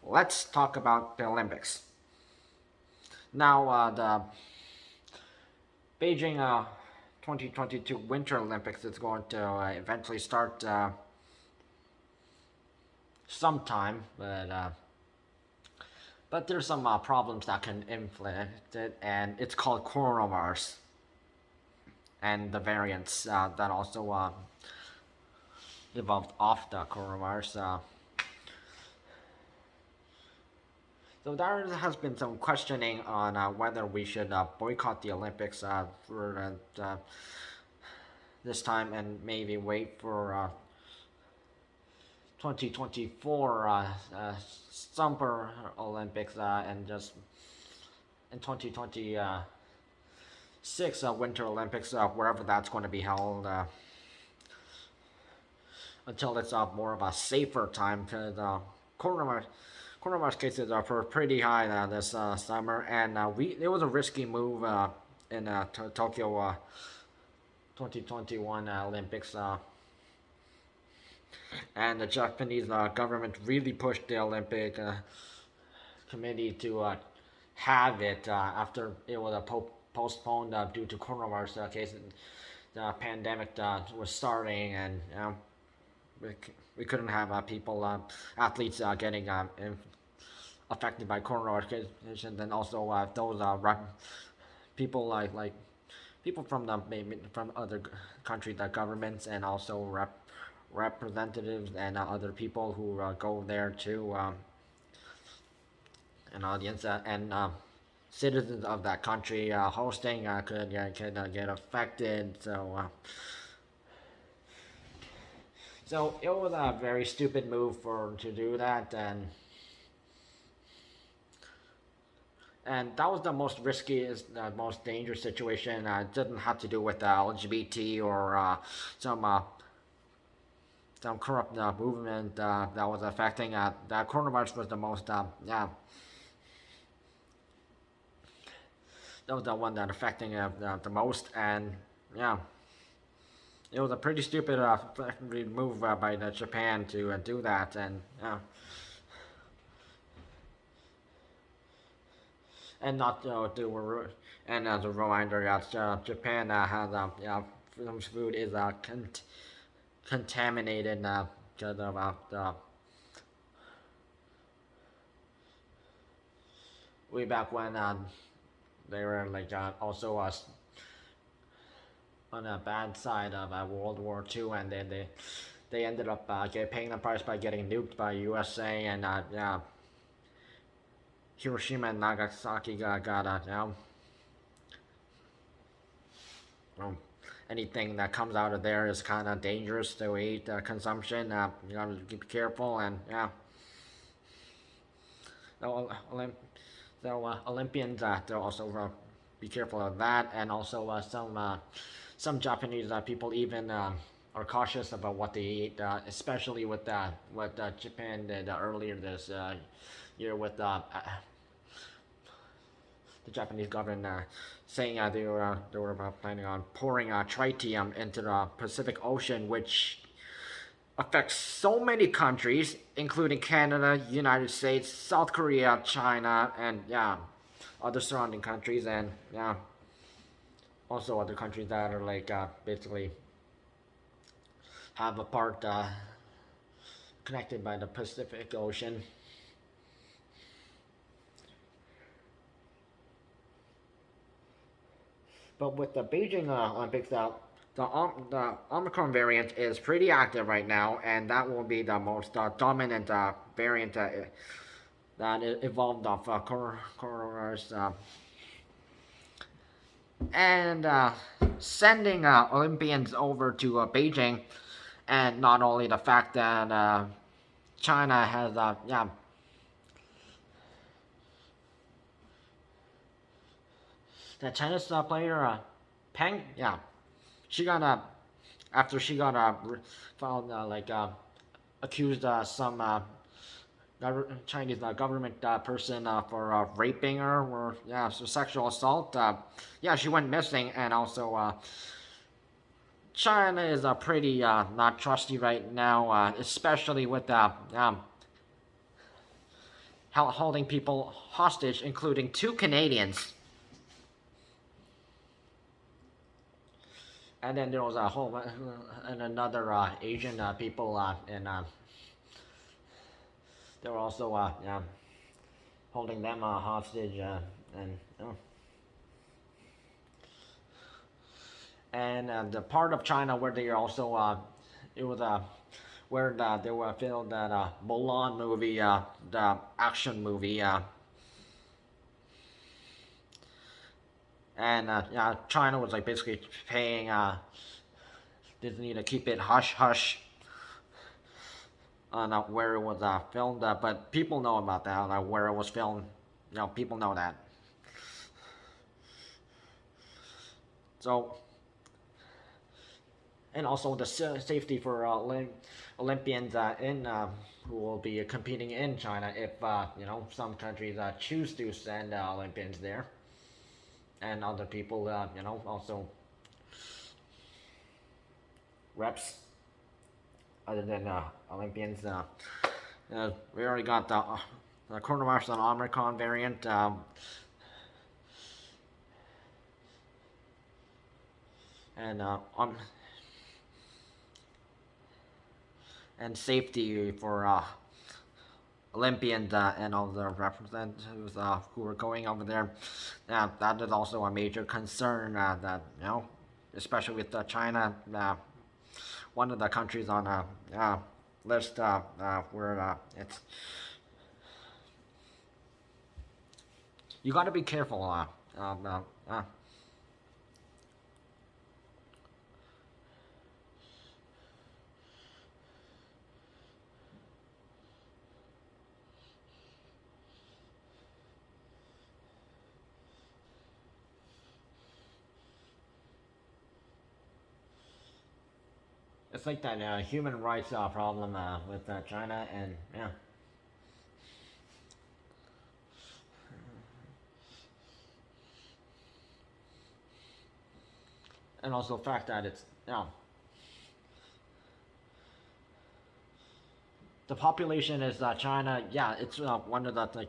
let's talk about the Olympics. Now, the Beijing 2022 Winter Olympics is going to eventually start sometime, but there's some problems that can inflict it, and it's called coronavirus and the variants that also evolved off the coronavirus. So there has been some questioning on whether we should boycott the Olympics for this time and maybe wait for 2024 Summer Olympics and just in 2026 Winter Olympics, wherever that's going to be held, until it's more of a safer time, because coronavirus cases are pretty high this summer, and it was a risky move in Tokyo 2021 Olympics. And the Japanese government really pushed the Olympic committee to have it after it was postponed due to coronavirus cases. The pandemic was starting, and we couldn't have athletes getting affected by coronavirus, and also those people like people from from other countries, governments, and also representatives and other people who go there to an audience and citizens of that country hosting could get affected. So it was a very stupid move to do that, and that was the most riskiest, most dangerous situation. It didn't have to do with LGBT or some corrupt movement that was affecting. The coronavirus was the most, that was the one that affecting the most, and it was a pretty stupid move by Japan to do that, and not do. And as a reminder, Japan has food is contaminated because of way back when they were also on a bad side of World War II, and then they ended up paying the price by getting nuked by USA, and Hiroshima and Nagasaki got anything that comes out of there is kind of dangerous to eat. Consumption, you gotta be careful, and so, Olympians, they'll also be careful of that, and also some Japanese people even are cautious about what they eat, especially with what Japan did earlier this year with the Japanese government saying they were planning on pouring tritium into the Pacific Ocean, which affects so many countries, including Canada, United States, South Korea, China, and other surrounding countries, and also other countries that are basically have a part connected by the Pacific Ocean. But with the Beijing Olympics, the Omicron variant is pretty active right now, and that will be the most dominant variant that evolved off coronavirus. And sending Olympians over to Beijing, and not only the fact that China has the tennis player Peng, she got after she got found accused some Chinese government person for raping her, or so sexual assault. She went missing, and also China is pretty not trusty right now, especially with holding people hostage, including 2 Canadians. And then there was a whole and another Asian people, and they were also yeah, holding them hostage, and the part of China where they also it was where they were filmed that Mulan movie, the action movie, and yeah, China was like basically paying Disney to keep it hush hush on where it was filmed, but people know about that, where it was filmed. You know, people know that. So, and also the safety for Olympians who will be competing in China if some countries choose to send Olympians there, and other people also reps other than Olympians. We already got the coronavirus and Omicron variant. And and safety for Olympians and all the representatives who are going over there. That is also a major concern. That especially with China, one of the countries on a list where it's you got to be careful. It's like that human rights problem with China, and yeah. And also the fact that it's the population is China. Yeah, it's one of the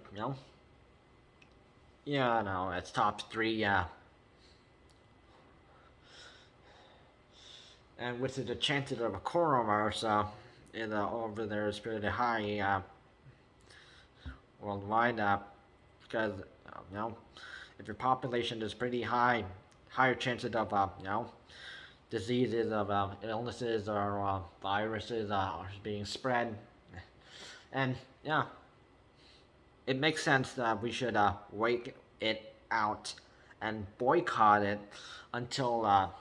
yeah, no, it's top 3. And with the chances of a coronavirus over there is pretty high worldwide, because if your population is pretty high, higher chances of diseases, of illnesses or viruses are being spread, and yeah, it makes sense that we should wait it out and boycott it until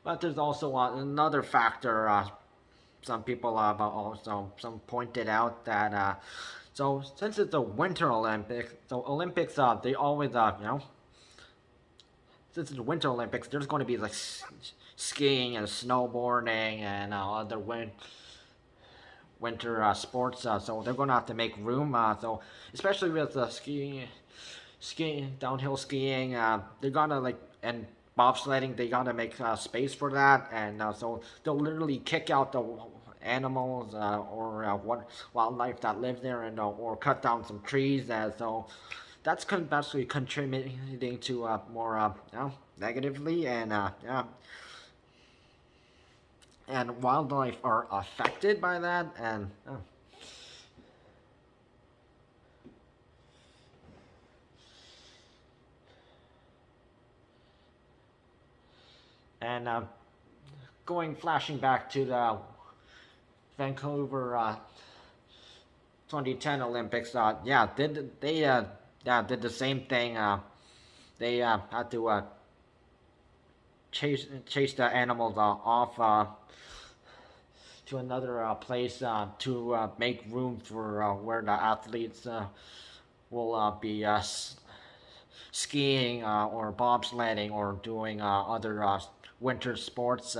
but there's also another factor. Some people also some pointed out that so since it's the Winter Olympics, so Olympics they always since it's the Winter Olympics, there's going to be like skiing and snowboarding and other winter sports. So they're going to have to make room. So especially with skiing, downhill skiing, they're gonna and bobsledding. They gotta make space for that, and so they'll literally kick out the animals or what wildlife that live there, and or cut down some trees. So that's basically contributing to more negatively, and yeah, and wildlife are affected by that, and and flashing back to the Vancouver 2010 Olympics. Yeah, did the same thing. They had to chase the animals off to another place to make room for where the athletes will be skiing or bobsledding or doing other winter sports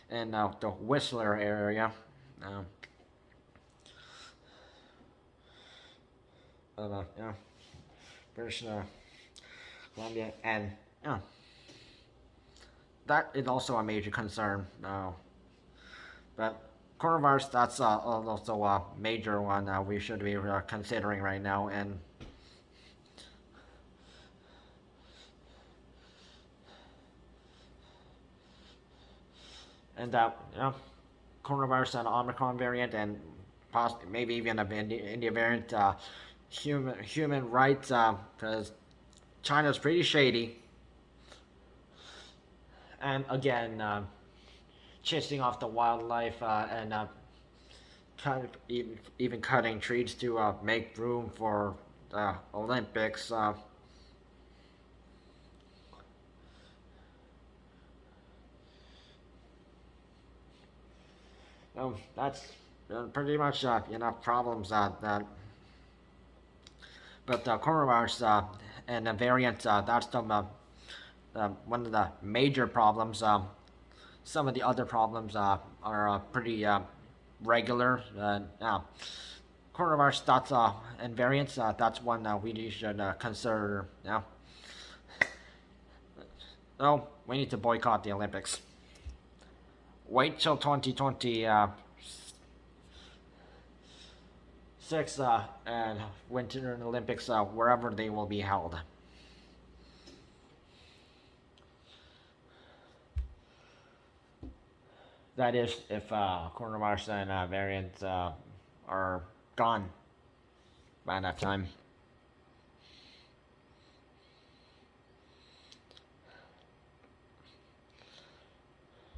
in the Whistler area. Uh, yeah, British Columbia, and yeah. that is also a major concern. But coronavirus, that's also a major one we should be considering right now. And coronavirus and Omicron variant, and possibly maybe even a India variant. Human rights, because China's pretty shady. And again, chasing off the wildlife and kind of even cutting trees to make room for the Olympics. That's pretty much enough problems that. But the coronavirus and the variant, that's one of the major problems. Some of the other problems are pretty regular. Coronavirus, that's and variants, that's one we should consider. No, we need to boycott the Olympics. Wait till 2026 and Winter Olympics, wherever they will be held. That is, if coronavirus and variants are gone by that time.